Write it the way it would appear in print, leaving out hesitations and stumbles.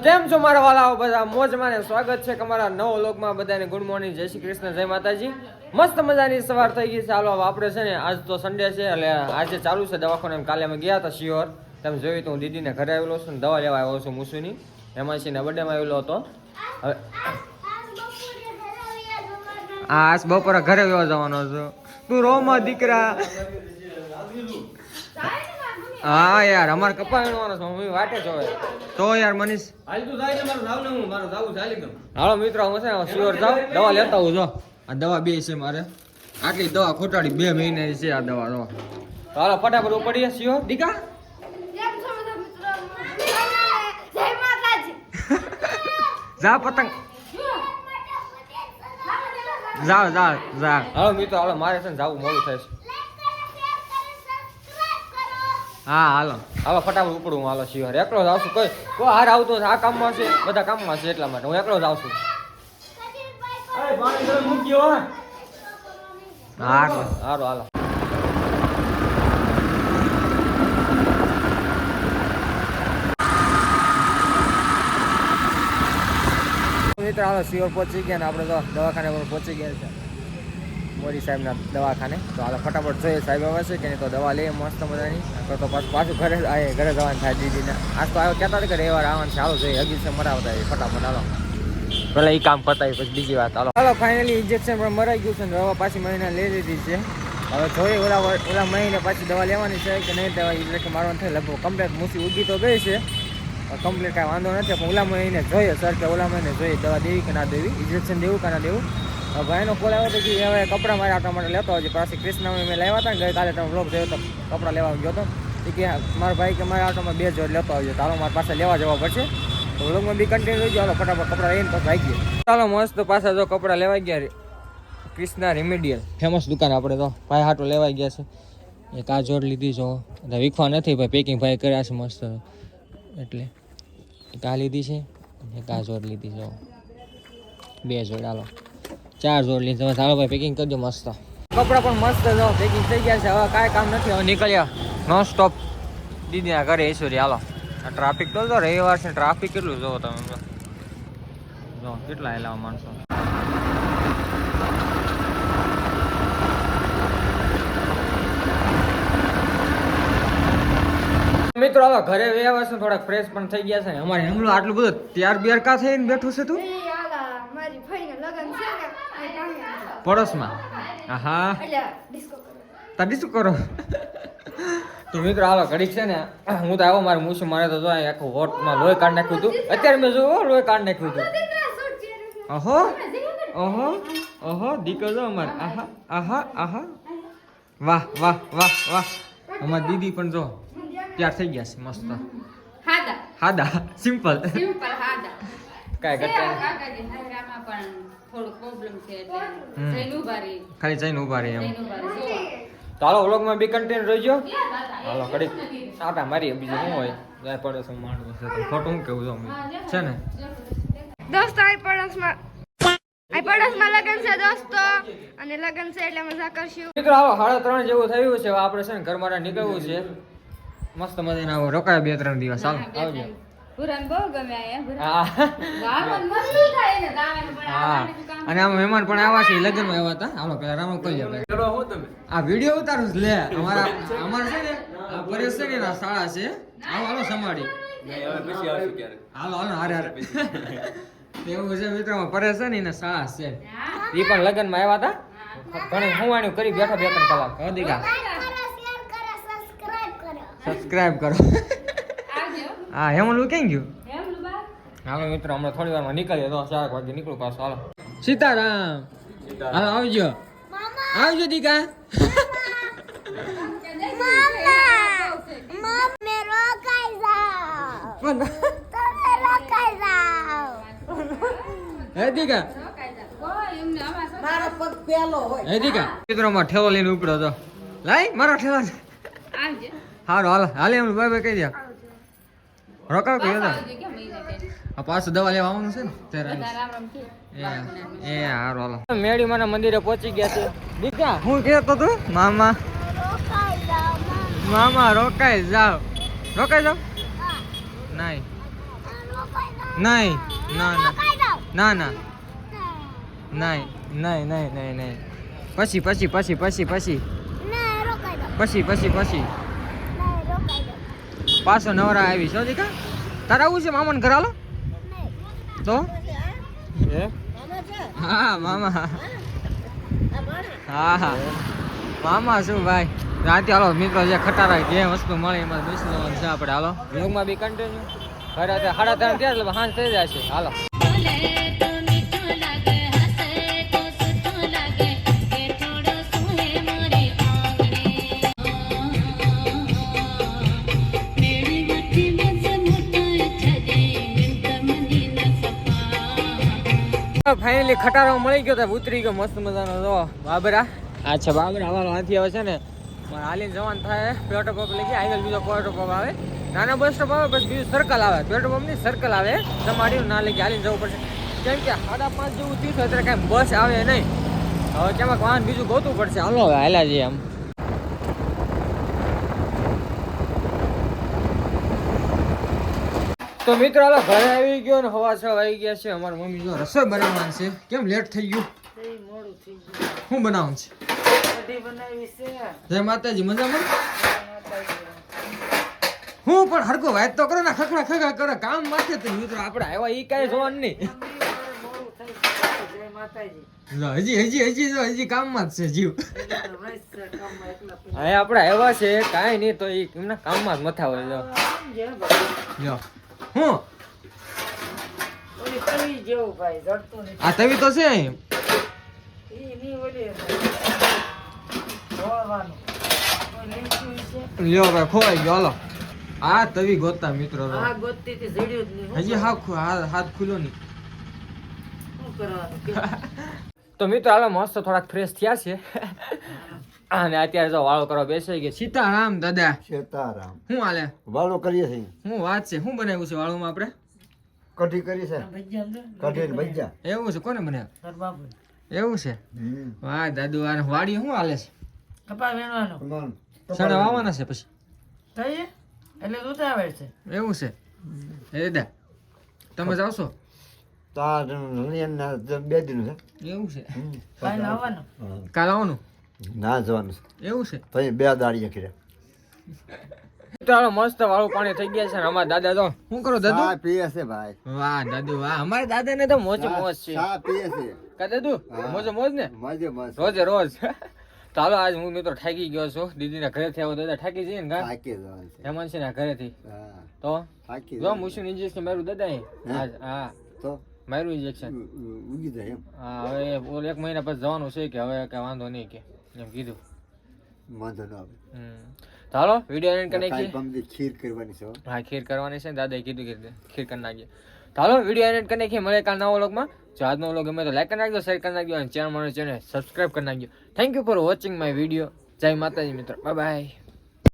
કેમ છો મારા વાલાઓ બધા મોજમાં ને સ્વાગત છે તમારા નવો લોકમાં બધાને ગુડ મોર્નિંગ જય શ્રી કૃષ્ણ જય માતાજી મસ્ત મજાની સવાર થઈ ગઈ છે હાલો આપણે છે ને આજ તો સન્ડે છે એટલે આજે ચાલુ છે દવાખાને કાલે અમે ગયા હતા શિયોર તમે જોયું તો હું દીદીને ઘરે આવેલો છું ને દવા લેવા આવ્યો છું મુસુની હેમાંશીના બર્થડેમાં આવેલો હતો હવે આજ બપોરે ઘરે વ્યવા જવાનો છું તું રોમાં દીકરા હા યાર અમારે કપા વીણવાનો છે મમ્મી વાટે જ હોય તો યાર મનીષ હાલો મિત્રો હું છે ને શિયોર જાઉં દવા લેતા હું જો આ દવા બે છે મારે આટલી દવા ખોટાડી 2 મહિનાની છે આ દવા જો હાલો ફટાફટ ઉપડીએ શિયોર દીકા જા પતંગ જા હાલો મિત્રો હાલો મારે છે ને જાવું મોડું થાય છે હા હાલો ફટાફટ ઉપડું હું હાલો શિયોર એકલો જ આવશું કોઈ હાર આવતું આ કામમાં છે બધા કામમાં છે એટલા માટે હું એકલો જ આવશું હાલો મિત્ર હાલો શિયોર પહોંચી ગયા ને આપણે તો દવાખાને પર પહોંચી ગયા છે મોદી સાહેબના દવાખાને તો હાલો ફટાફટ જોઈએ સાહેબ આવે છે કે નહીં તો દવા લઈએ મસ્ત મજાની તો પાછું ઘરે જવાનું થાય દીદીને આજ તો આવ્યો કહેતા હતા કે રવિવાર આવવાનું છે હાલો જોઈએ હજી છે મરાવતા ફટાફટ હાલો પેલા એ કામ પતાવી પછી બીજી વાત હાલો ફાઇનલી ઇન્જેક્શન પણ મરાઈ ગયું છે ને દવા પાછી મહિના લઈ લીધી છે હવે જોઈએ ઓલા મહિને પાછી દવા લેવાની છે કે નહીં દવા ઇન્જેક્શન મારવાનું થાય લગભગ કમ્પ્લેટ મૂસી ઉગી તો ગઈ છે કમ્પ્લીટ કાંઈ વાંધો નથી પણ ઓલા મહિને જોઈએ સર કે ઓલા મહિને જોઈએ દવા દેવી કે ના દેવી ઇન્જેક્શન દેવું કે ના દેવું ભાઈનો કોલ આવ્યો હતો કે હવે કપડાં મારે આટલા માટે લેતો આવજો પાછી કૃષ્ણમાં મેં લાવ્યા હતા ને ગઈકાલે તમે બ્લોગ જોયો તો કપડાં લેવા ગયો હતો એ કે મારા ભાઈ કે મારે આટલામાં 2 જોડ લેતો આવજો ચાલો મારે પાસે લેવા જવા પડશે તો બ્લોગમાં બી કન્ટિન્યુ રહેજો હાલો ફટાફટ કપડાં લઈને પછી ભાગીએ ચાલો મસ્ત પાછા જો કપડાં લેવા ગયા કૃષ્ણા રેમેડિયલ ફેમસ દુકાન આપણે તો ભાઈ હાટો લેવાઈ ગયા છે એક આ જોડ લીધી જો વીખવા નથી ભાઈ પેકિંગ ભાઈ કર્યા છે મસ્ત એટલે એક આ લીધી છે એક આ જોડ લીધી જો 2 જોડ હાલો 4 જોડ લીધી તમે ચાલો ભાઈ પેકિંગ કરજો મસ્ત કપડાં પણ મસ્ત જો પેકિંગ થઈ ગયા છે હવે કાંઈ કામ નથી હવે નીકળ્યા નોન સ્ટોપ દીદીના ઘરે ઈશ્વરી હાલો આ ટ્રાફિક તો રવિવાર છે ટ્રાફિક કેટલું જોવો તમે જો કેટલા આવેલા માણસો મિત્રો હવે ઘરે વ્યવહાર છે થોડાક ફ્રેશ પણ થઈ ગયા છે ને અમારે હમણાં આટલું બધું ત્યાર બિયાર કા થઈને બેઠું છે તું પડોશમાં હા ડિસ્કો કરો તો મિત્રો હાલો ઘડીક છે ને હું તો આવ્યો મારે મૂછું મારે તો જો આખું વોટમાં લોહી કાઢ નાખ્યું હતું અત્યારે મેં જોયું લોહી કાઢ નાખ્યું હતું ઓહો દીકરો જો અમારે આહા વાહ અમારી દીદી પણ જો તૈયાર થઈ ગયા છે મસ્ત હાદા સિમ્પલ કાંઈ ઘટે ખાલી જઈને ઉભા રહી એમ તો હાલો વ્લોગમાં બી કન્ટેન્ટ રહેજો હાલો ઘડીક આટા મારી બીજું શું હોય જાય પડોશ માણવું છે ખોટું હું કેવું છું છે ને દોસ્તો આ પડોશમાં લગન છે દોસ્તો અને લગન છે એટલે મજા કરશું મિત્રો હાલો 3:30 જેવું થયું છે આપણે છે ને ઘર માટે નીકળવું છે મસ્ત મજાના આવો રોકાય 2-3 દિવસ હાલો આવજો પુરાન બહુ ગમે હા અને આમાં મહેમાન પણ આવ્યા છે લગ્નમાં આવ્યા હતા હાલો પેલા રામ કહી જાય આ વિડીયો ઉતારું લે અમારે છે ને આ પરેશ છે ને એના શાળા છે હાલો સંભાળી હાલો હારે એવું છે મિત્રોમાં પરેશ છે ને એના શાળા છે એ પણ લગ્નમાં આવ્યા હતા ઘણી હુવાણી કરી બેઠા 2-3 કલાક દીકા સબસ્ક્રાઇબ કરો હા હેમલું ક્યાં ગયું હાલો મિત્રો હમણાં થોડી વારમાં નીકળીએ તો 4 વાગે નીકળું પાછું હાલો સીતારામ હાલો આવજો દીકા હે દીકા મારો પગ પેલો હોય હે દીકા મિત્રોમાં ઠેલો લઈને ઉપડ્યો તો લાઈ મારો ઠેલો હાલો હાલે એમ બાય કહી દે રોકાવ કે આ પાછું દવા લેવા આવવાનું છે ને ત્યારે એ હારો હાલો મેડી માના મંદિરે પહોંચી ગયા છે દીકા હું કહેતો તું મામા રોકાઈ જાવ નહીં નહીં ના ના ના ના નહીં નહીં નહીં નહીં નહીં પછી પછી પછી પછી પછી પછી પછી પછી પાછો નવરા આવી છો દીકા તારે આવું છે મામાને ઘર હાલો તો હા મામા હા હા મામા શું ભાઈ રાતે હાલો મિત્રો જે ખટારા જે વસ્તુ મળે એમાં બેસવાનું છે આપણે હાલો વ્લોગમાં બી કન્ટિન્યુ ઘરે 3:30 થયા એટલે સાંજ થઈ જાય છે હાલો ફાઇનલી ખટારો મળી ગયો તો ઉતરી ગયો મસ્ત મજાનો જો બાબરા અચ્છા બાબરા અમારો હાથી આવે છે ને મારે હાલીને જવાનું થાય પેટ્રોલ પંપ લઈ ગયા આગળ બીજો પેટ્રોલ પંપ આવે નાના બસ સ્ટોપ આવે પછી બીજું સર્કલ આવે પેટ્રોલ પંપની સર્કલ આવે તમારી ના લઈ હાલીને જવું પડશે કેમ કે 5:30 જેવું થયું અત્યારે કાંઈ બસ આવે નહીં હવે કેમાં વાહન બીજું ગોતવું પડશે હાલો હવે હાલ્યા જઈએ આમ તો મિત્રો હાલો ઘરે આવી ગયો ને હવા 6 વાગી ગયા છે અમારી મમ્મી જો રસોઈ બનાવવાની છે કેમ લેટ થઈ ગયું શું બનાવવાનું છે જય માતાજી મજામાં હું પણ હરકો વાત તો કરો ને ખખડા ખખા કરો કામ માથે તો મિત્રો આપણે આવ્યા ઈ કાંઈ જોવાનું નહીં હજી કામમાં જ છે જીવ હવે આપણે આવ્યા છે કાંઈ નહીં તો એમના કામમાં જ મથા હોય જો હું આ તવી તો છે લ્યો ભાઈ ખોવાઈ ગયો હાલો આ તવી ગોતતા મિત્રો હજી હાથ ખુલ્લો નહીં તો મિત્રો હાલો મસ્ત થોડાક ફ્રેશ થયા છે અને અત્યારે જો વાળો કરવા બેસી ગયા સીતારામ દાદા સીતારામ શું હાલે વાળો કરીએ છીએ શું વાત છે શું બનાવ્યું છે વાળુમાં આપણે કઢી કરી છે કઢી ને ભજીયા એવું છે કોને બનાવ્યું એવું છે વાહ દાદુ આ વાડી શું હાલે છે સણા વાવવાના છે પછી એવું છે એ દાદા તમે જાવશો તાર 2 દિન છે એવું છે કાલ આવવાનું ના જવાનું છે એવું છે પછી 2 દાડીએ કર્યા ચાલો મસ્ત વાળું પાણી થઈ ગયા છે ને અમારા દાદા તો શું કરો દાદુ ચા પીએ છે ભાઈ વાહ દાદુ વાહ અમારા દાદા ને તો મોજ મોજ છે ચા પીએ છે કા દાદુ મોજ મોજ ને મજે મજ રોજે રોજ ચાલો આજ હું મિત્રો થાકી ગયો છું દીદીના ઘરેથી આવો દાદા થાકી જઈએ ને કા થાકી જવાનું છે હેમંત ના ઘરેથી હા તો થાકી જો મુશું ઇન્જેક્શન મારું દાદા આજ હા તો મારું ઇન્જેક્શન ઉગી જાય એમ હા હવે ઓલ 1 મહિના પછી જવાનું છે કે હવે કઈ વાંધો નહીં કે એમ કીધું વાંધો ન આવે ચાલો વિડીયો એન્ડ કરી નાખીએ પમદી ખીર કરવાની છે હા ખીર કરવાની છે દાદાએ કીધું કે ખીર કરી નાખીએ ચાલો વિડીયો એન્ડ કરી નાખીએ મળે કાલ નવો વ્લોગમાં જો આજનો વ્લોગ ગમે તો લાઈક કરી નાખજો શેર કરી નાખજો અને ચેનલ સબસ્ક્રાઇબ કરી નાખજો thank you for watching my video જય માતાજી મિત્રો બાય બાય